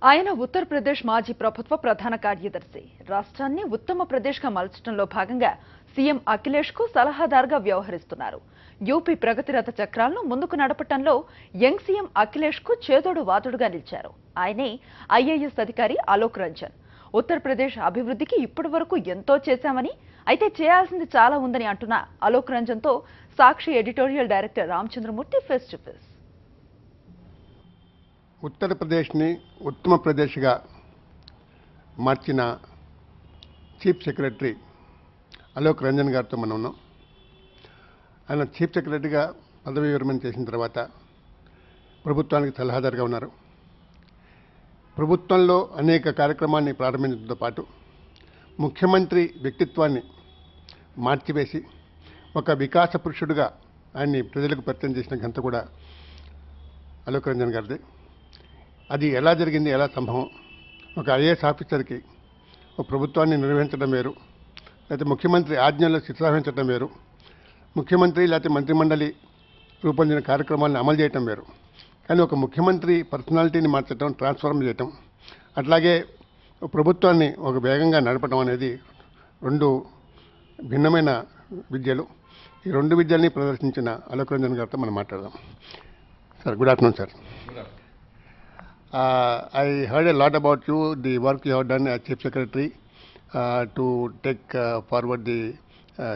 ఆయన ఉత్తరప్రదేశ్ మాజీ ప్రభుత్వ ప్రధాన కార్యదర్శి. రాష్ట్రాన్ని ఉత్తమ ప్రదేశ్గా మలచడంలో భాగంగా సీఎం అఖిలేష్కు సలహాదారుగా వ్యవహరిస్తున్నారు. యూపీ ప్రగతి రథ చక్రాలను ముందుకు నడపటంలో యంగ్ సీఎం అఖిలేష్కు చేదోడు వాదుడుగా నిలిచారు. ఆయనే ఐఏఎస్ అధికారి అలోక్ రంజన్. ఉత్తరప్రదేశ్ అభివృద్ధికి ఇప్పటి వరకు ఎంతో చేశామని, అయితే చేయాల్సింది చాలా ఉందని అంటున్న అలోక్ రంజన్తో Sakshi editorial director Ramachandramurthy face to face. ఉత్తరప్రదేశ్ని ఉత్తమ ప్రదేశ్గా మార్చిన చీఫ్ సెక్రటరీ అలోక్ రంజన్ గారితో మనం ఉన్నాం. ఆయన చీఫ్ సెక్రటరీగా పదవి విరమణ చేసిన తర్వాత ప్రభుత్వానికి సలహాదారుగా ఉన్నారు. ప్రభుత్వంలో అనేక కార్యక్రమాన్ని ప్రారంభించడంతో పాటు ముఖ్యమంత్రి వ్యక్తిత్వాన్ని మార్చివేసి ఒక వికాస పురుషుడిగా ఆయన్ని ప్రజలకు పరిచయం చేసిన ఘనత కూడా అలోక్ రంజన్ గారిది. అది ఎలా జరిగింది, ఎలా సంభవం? ఒక ఐఏఎస్ ఆఫీసర్కి ఒక ప్రభుత్వాన్ని నిర్వహించడం వేరు, లేకపోతే ముఖ్యమంత్రి ఆజ్ఞలు శిక్షావహించడం వేరు, ముఖ్యమంత్రి లేకపోతే మంత్రిమండలి రూపొందిన కార్యక్రమాలను అమలు చేయటం వేరు. కానీ ఒక ముఖ్యమంత్రి పర్సనాలిటీని మార్చడం, ట్రాన్స్ఫార్మ్ చేయటం, అట్లాగే ప్రభుత్వాన్ని ఒక వేగంగా నడపడం అనేది రెండు భిన్నమైన విద్యలు. ఈ రెండు విద్యల్ని ప్రదర్శించిన అలోక్ రంజన్ గారితో మనం మాట్లాడదాం. Sir, good afternoon sir. I heard a lot about you, the work you have done as Chief Secretary to take forward the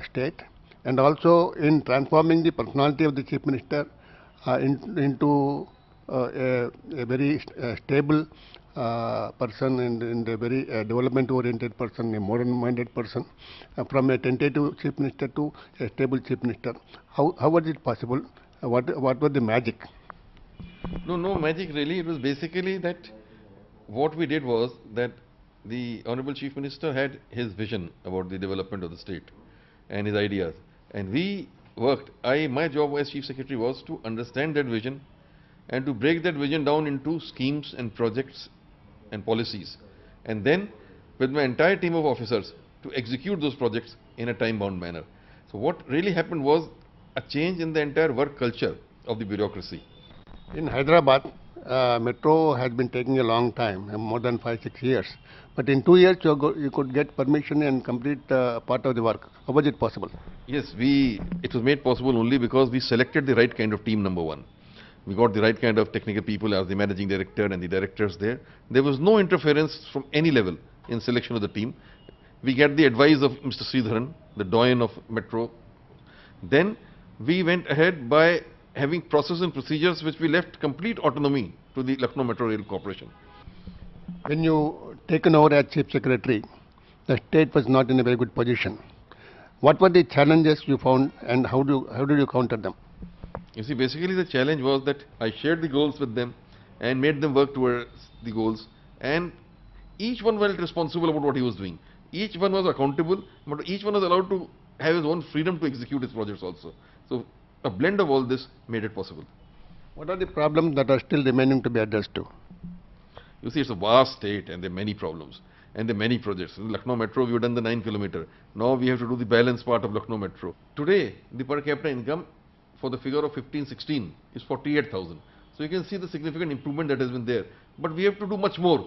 state, and also in transforming the personality of the Chief Minister into a very stable person and a very development-oriented person, a modern-minded person, from a tentative Chief Minister to a stable Chief Minister. How was it possible? What was the magic? No magic really. It was basically that what we did was that the Honorable Chief Minister had his vision about the development of the state and his ideas. And we worked. My job as Chief Secretary was to understand that vision and to break that vision down into schemes and projects and policies. And then with my entire team of officers to execute those projects in a time-bound manner. So what really happened was a change in the entire work culture of the bureaucracy. In Hyderabad, metro has been taking a long time, more than 5-6 years. But in 2 years, you could get permission and complete part of the work. How was it possible? Yes, it was made possible only because we selected the right kind of team, number one. We got the right kind of technical people as the managing director and the directors there. There was no interference from any level in selection of the team. We get the advice of Mr. Sridharan, the doyen of metro. Then we went ahead by having processes and procedures which we left complete autonomy to the Lucknow Metro Rail Corporation. When you taken over as Chief Secretary, the state was not in a very good position. What were the challenges you found and how did you counter them? You see, basically the challenge was that I shared the goals with them and made them work towards the goals, and each one felt responsible about what he was doing. Each one was accountable, but each one was allowed to have his own freedom to execute his projects also. So a blend of all this made it possible. What are the problems that are still remaining to be addressed to? You see, it's a vast state and there are many problems and there are many projects. In Lucknow Metro, we've done the 9-kilometer. Now we have to do the balance part of Lucknow Metro. Today, the per capita income for the figure of 15-16 is 48,000. So you can see the significant improvement that has been there. But we have to do much more.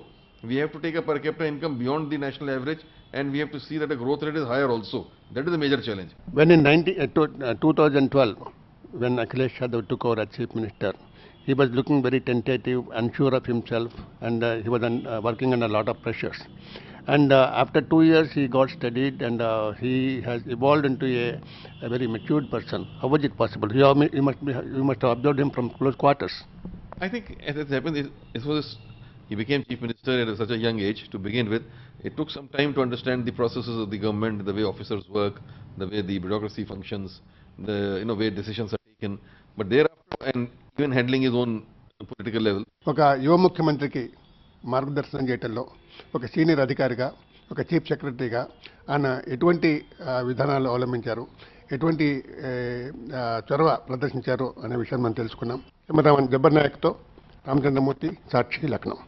We have to take a per capita income beyond the national average, and we have to see that the growth rate is higher also. That is a major challenge. When in 2012, when Akhilesh Yadav took over as Chief Minister, he was looking very tentative, unsure of himself, and he was working under a lot of pressures. And after 2 years, he got studied and he has evolved into a very matured person. How was it possible? You must have observed him from close quarters. I think as it happened, he became Chief Minister at such a young age to begin with. It took some time to understand the processes of the government, the way officers work, the way the bureaucracy functions, the way decisions are taken. But thereafter, and even handling his own political level. ఒక యువ ముఖ్యమంత్రికి మార్గదర్శనం చేయడంలో ఒక senior అధికారిగా, ఒక chief సెక్రటరీగా ఆయన ఎటువంటి విధానాలు అవలంబించారు, ఎటువంటి చొరవ ప్రదర్శించారు అనే విషయం మనం తెలుసుకున్నాం. కెమెరామన్ జబ్బర్ నాయక్తో రామచంద్రమూర్తి, సాక్షి, లక్నో.